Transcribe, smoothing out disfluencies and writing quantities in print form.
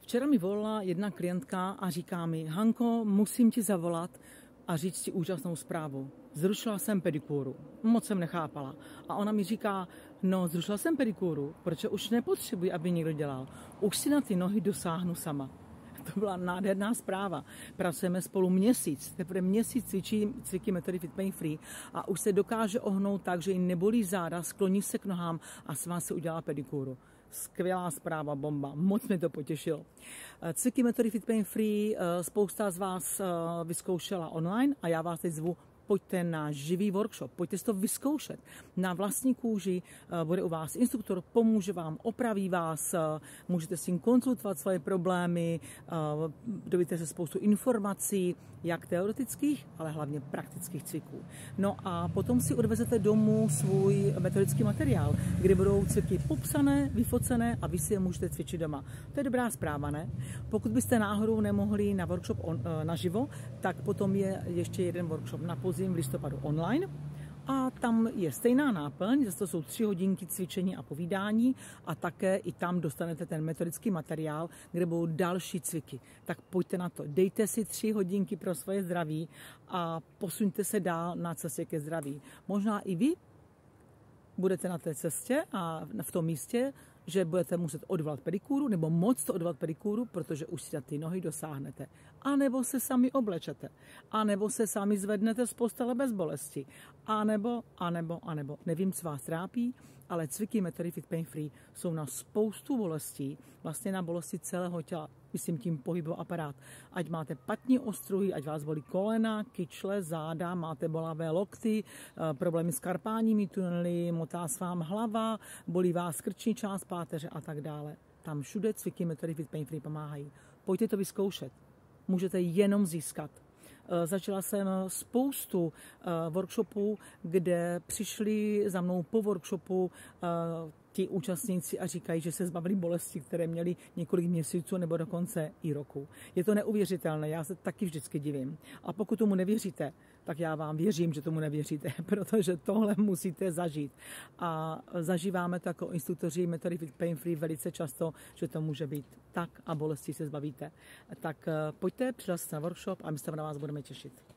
Včera mi volala jedna klientka a říká mi: Hanko, musím ti zavolat a říct ti úžasnou zprávu. Zrušila jsem pedikúru. Moc jsem nechápala. A ona mi říká: no, zrušila jsem pedikúru, protože už nepotřebuji, aby někdo dělal. Už si na ty nohy dosáhnu sama. To byla nádherná zpráva. Pracujeme spolu měsíc. Teprve měsíc cvičí metody Fit Pain Free a už se dokáže ohnout tak, že jí nebolí záda, skloní se k nohám a s vás si udělá pedikúru. Skvělá zpráva, bomba. Moc mě to potěšilo. Cviky metody Fit Pain Free spousta z vás vyzkoušela online a já vás teď zvu: pojďte na živý workshop, pojďte si to vyzkoušet na vlastní kůži, bude u vás instruktor, pomůže vám, opraví vás, můžete s ním konzultovat svoje problémy, dovíte se spoustu informací, jak teoretických, ale hlavně praktických cviků. No a potom si odvezete domů svůj metodický materiál, kde budou cviky popsané, vyfocené a vy si je můžete cvičit doma. To je dobrá zpráva, ne? Pokud byste náhodou nemohli na workshop naživo, tak potom je ještě jeden workshop na v listopadu online a tam je stejná náplň, zase to jsou 3 hodinky cvičení a povídání a také i tam dostanete ten metodický materiál, kde budou další cviky. Tak pojďte na to, dejte si 3 hodinky pro svoje zdraví a posuňte se dál na cestě ke zdraví. Možná i vy budete na té cestě a v tom místě, že budete muset odvolat pedikúru, nebo moc to odvolat pedikúru, protože už si na ty nohy dosáhnete. A nebo se sami oblečete. A nebo se sami zvednete z postele bez bolesti. A nebo. Nevím, co vás trápí, ale cviky metody Fit Pain Free jsou na spoustu bolestí, vlastně na bolesti celého těla. Myslím tím pohybový aparát. Ať máte patní ostruhy, ať vás bolí kolena, kyčle, záda, máte bolavé lokty, problémy s karpáními tunely, motá s vám hlava, bolí vás krční část páteře a tak dále. Tam všude cviky metody Fit Pain Free pomáhají. Pojďte to vyzkoušet. Můžete jenom získat. Začala jsem spoustu workshopů, kde přišli za mnou po workshopu ti účastníci a říkají, že se zbavili bolesti, které měli několik měsíců nebo dokonce i roku. Je to neuvěřitelné, já se taky vždycky divím. A pokud tomu nevěříte, tak já vám věřím, že tomu nevěříte, protože tohle musíte zažít. A zažíváme to jako instruktoři metody Fit Pain Free velice často, že to může být tak a bolesti se zbavíte. Tak pojďte, přihlaste na workshop a my se na vás budeme těšit.